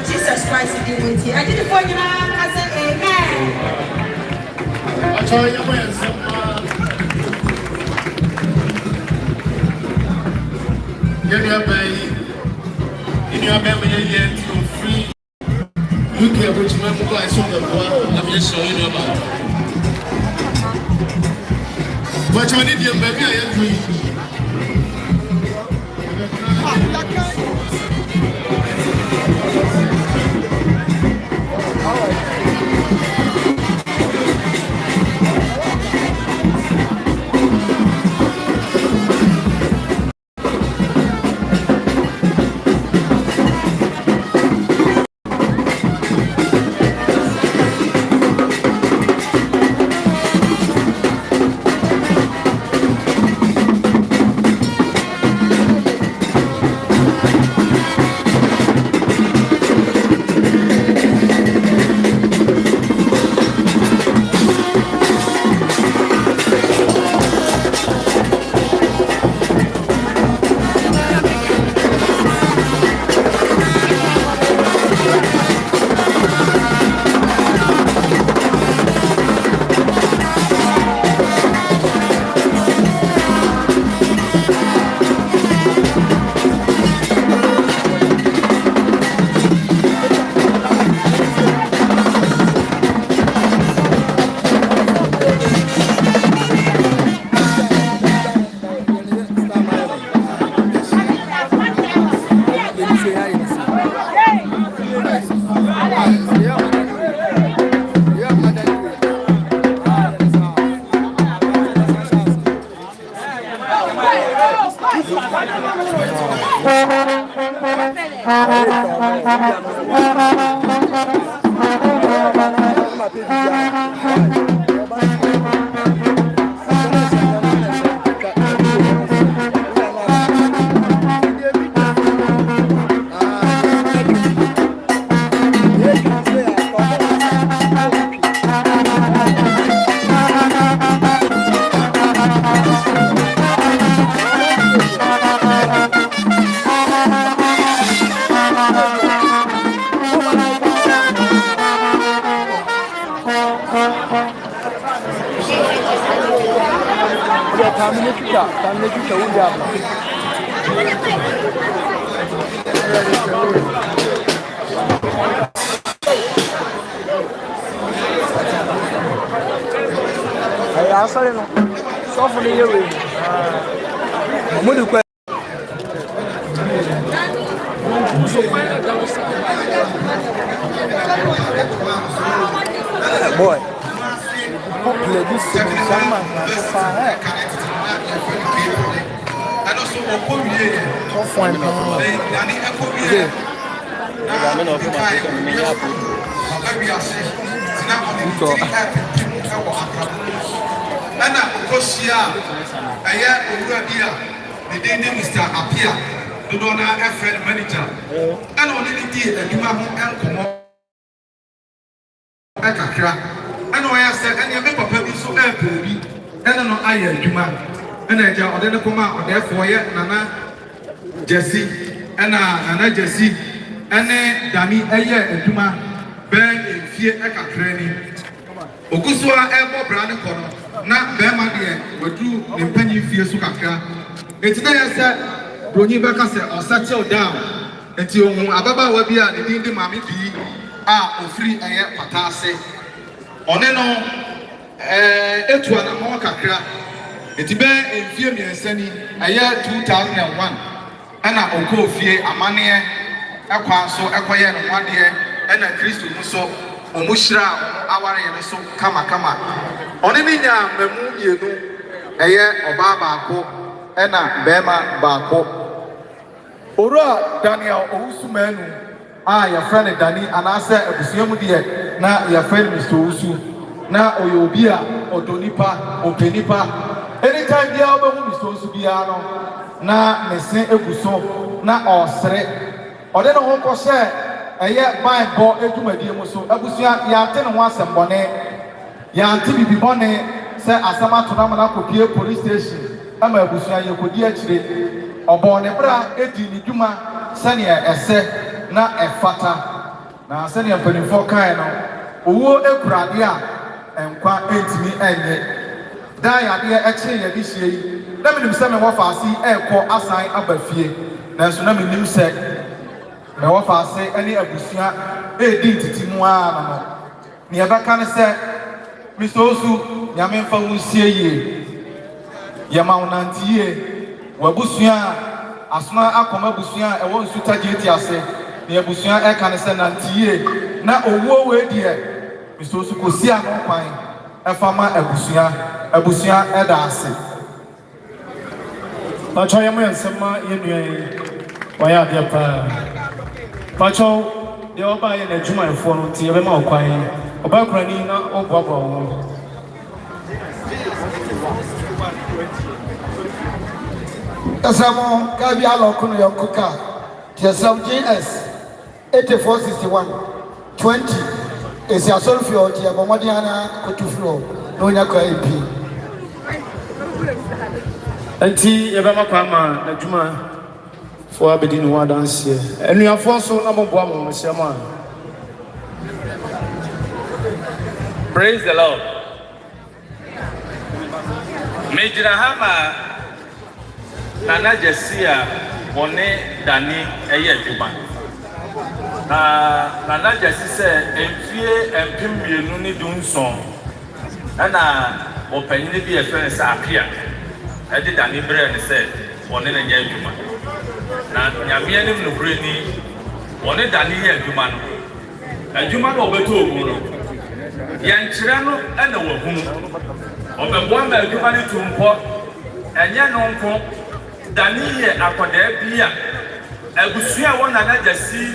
Jesus Christ is with you. I did it for you now. I said, Amen. I tell you when get your baby. In your memory, yet to free. You can which member guys on the board. Let me just show you about. But you need your baby, I agree. Sorry, no. So for the year, boy, popular this summer. Ana Kosia, Aya Uradia, the day Mr. Apia, the donor friend manager, and only did a Dumamu and Como Akakra. And I said, and you remember Pebby so airport, and no Aya Duma, and I jar or then come out, therefore, yet Nana Jessie, and Nana Jessie, ɛne dani ɛyɛ adwuma bɛn mfie ɛkakra ni okusua ɛbɔ bra ne kɔ no na bɛrima deɛ wadu ne mpanyin fie so kakra eti na yɛ sɛ broni bɛka sɛ ɔsettle down eti ohun ababaawa bi a ne din de maame bii a ofiri ɛyɛ pata ase ɔne no etu anamɔ kakra eti bɛ mfie mmiɛnsa ni ɛyɛ 2001 ɛna ɔkɔ fie amaneɛ ɛkwan so ɛkɔyɛ no wadeɛ ɛna kristo mu so ɔmo hyira aware yɛ so kama ɔne ne nya mamu mmienu ɛyɛ ɔbaa baako ɛna bɛrima baako owura Daniel Owusu manu a yɛfrɛ ne Dani anaasɛ abusua mu deɛ na yɛfrɛ no Mr. Owusu na ɔyɛ obi a ɔdɔ nipa ɔpɛ nipa anytime biara ɔbɛhu Mr. Owusu biara no na ne se egu so na ɔsere ɔde ne ho kɔhyɛ ɛyɛ Bible edwumadie mu so abusua yɛate ne ho asɛm bɔne yɛante bibi bɔne sɛ asɛm ato na mana kɔpie police station ama abusua yɛkɔdi akyire ɔbɔ ne bra edi ne dwuma sɛnea ɛsɛ na ɛfata na sɛnea mpanimfoɔ kae no owuo ekura adeɛ a nkwa entimi ɛnyɛ dan yadeɛ ɛkyerɛ yɛde hyia yi na menim sɛ mewɔ faase ɛrekɔ asan aba fie nanso na menim sɛ mewɔ faase ɛne abusua edi ntiti mu a no nea ɛbɛka ne sɛ Mr. Owusu nyame mfa wo nsie yie yɛma wo nante yie w'abusua a asoma akɔma abusua a ɛwɔ nsu tagye ti ase na abusua ɛka ne sɛ nante yie na owuo wei deɛ Mr. Owusu kɔsi ano kwan ɛfa ma abusua ɛda ase Pacho yɛ mo yɛ nsɛm ma yɛ nua yi wɔyɛ adeɛ paa Pacho deɛ ɔbaa yɛ n'adwumayɛfoɔ no nti yɛbɛma wo kwan ɔbaa kurani na ɔboaboa wo ho Kasamo kabi aloko no yankuka TSM GS 8461 20 esi asolfio ti abomodi ana kotufro no nya kwa EP enti yɛbɛma kwa ma n'adwuma fo abedi no wadanse anuafoɔ so na moboa mo hyɛm a Praise the Lord. Mejina hama Nana Jesia one Dani eye adwuma. Na Nana Jesi sɛ emfie empim mienu ne dunson. Ɛna ɔpanyin bi efɛ sɛ apia. Ɛde Dani brɛ ne sɛ one na nyɛ adwuma. Na nyame anim no brɛ ni one Dani yɛ adwuma no. Adwuma no ɔbɛtɔ ogu no. Yankyerɛ no ɛna wahunu ɔbɛboa ma adwuma no to mpɔ ɛnyɛ no nko Dani yɛ akɔdaa bi a abusua a wɔn Nana Jesi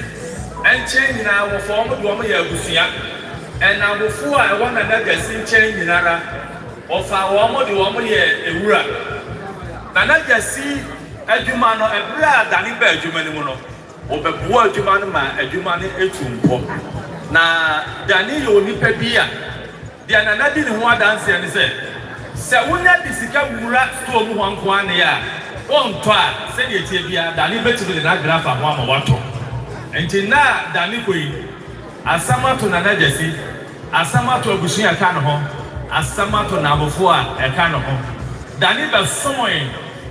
nkyɛn nyinaa wɔfɔ wɔn de wɔn yɛ abusua ɛnabofo a ɛwɔ Nana Jesi nkyɛn nyinara ɔfa wɔn de wɔn yɛ ewura Nana Jesi adwuma no ɛbrɛ a Dani bɛ adwuma no mu no ɔbɛboa adwuma no ma adwuma no etu mpɔ na Dani yɛ onipa bi a deɛ Nana di ne ho adanseɛ ne sɛ wonya de sika wura store mu hɔ nko ane a ɔntɔ a sɛdeɛ tie bia Dani bɛtumi de n'agrafa ho ama watɔ nti na Dani kɔ yi asam ato Nana Jesi asam ato abusua ɛka ne ho asam ato n'abofo a ɛka ne ho Dani bɛsomɔe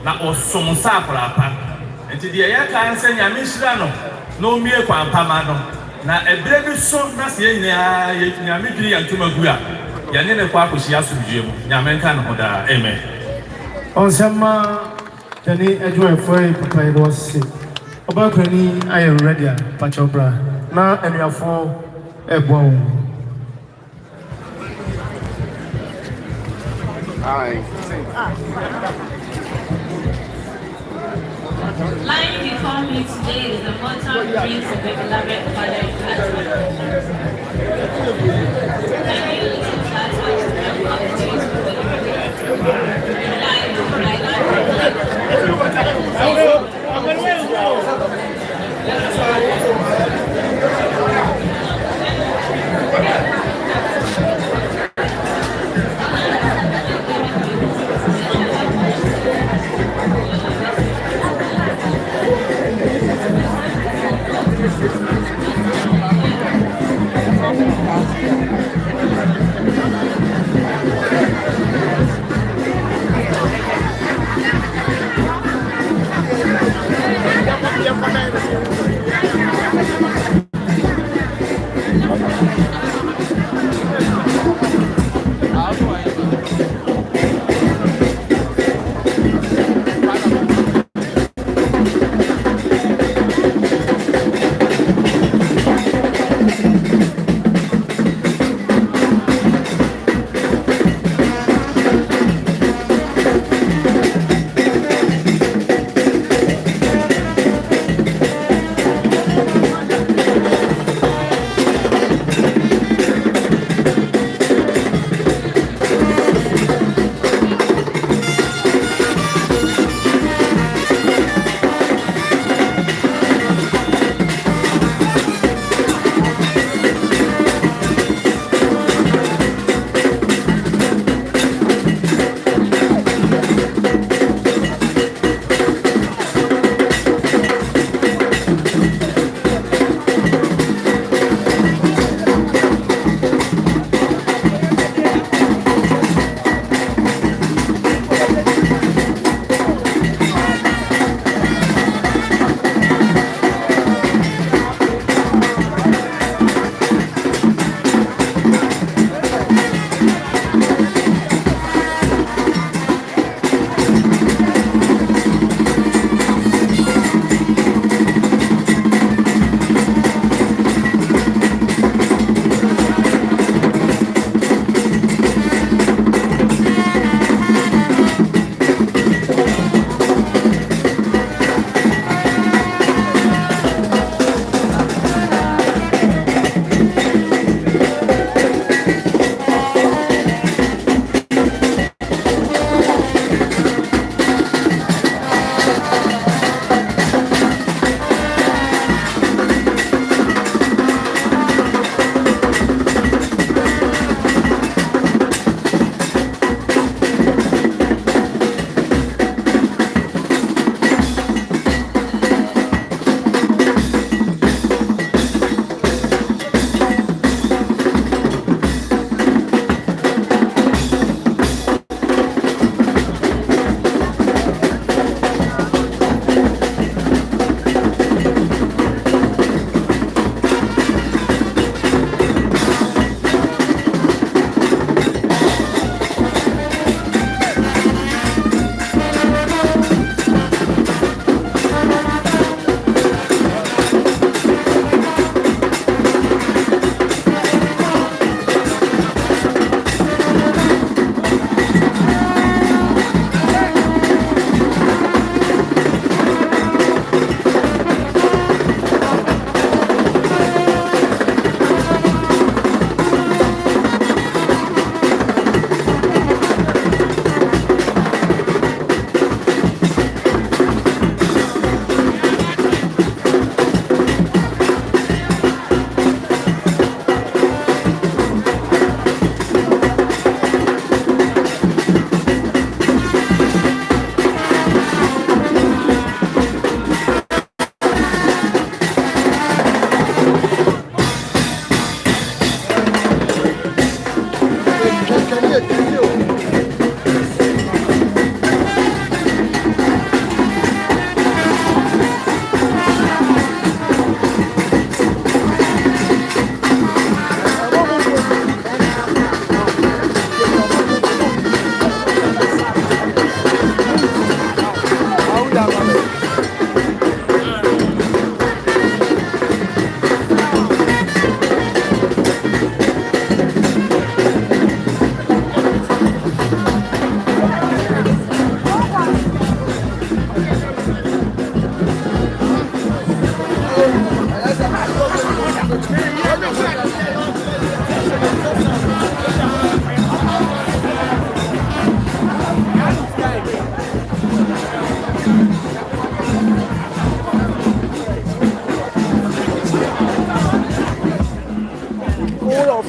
na ɔsom nsa akorapa nti deɛ yɛka nsɛ nyame hyira no na ɔmmie kwampama no na ebire bi so na se nyinaa nyame dwiri yɛ ntoma gu a yɛne ne kɔ akɔhyia asomdwie mu nyame nka ne ho daa amen ɔnsɛm ma Dani adwumayɛfoɔ yi papa yi wɔ se ɔbaa kurani ayɛ ready a Pacho bra na anuafoɔ ɛboa wo Lying before me today is the mortal remains of the beloved Father in Christ. I knew it was that much that God is going to Thank you.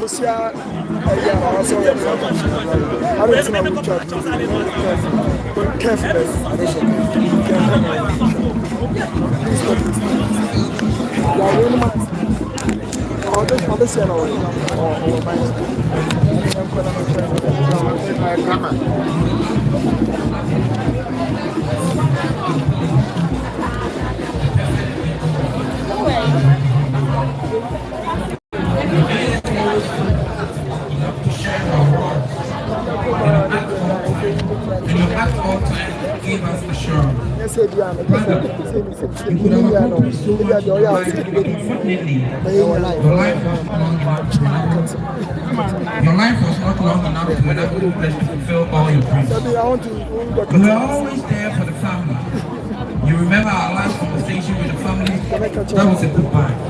official area also I don't know which one. Careful. At all times, give us assurance. Yes, you could have accomplished so much in life, unfortunately, your life was not long enough to enable you to fulfill all your dreams. You were always there for the family. You remember our last conversation with the family? That was a goodbye.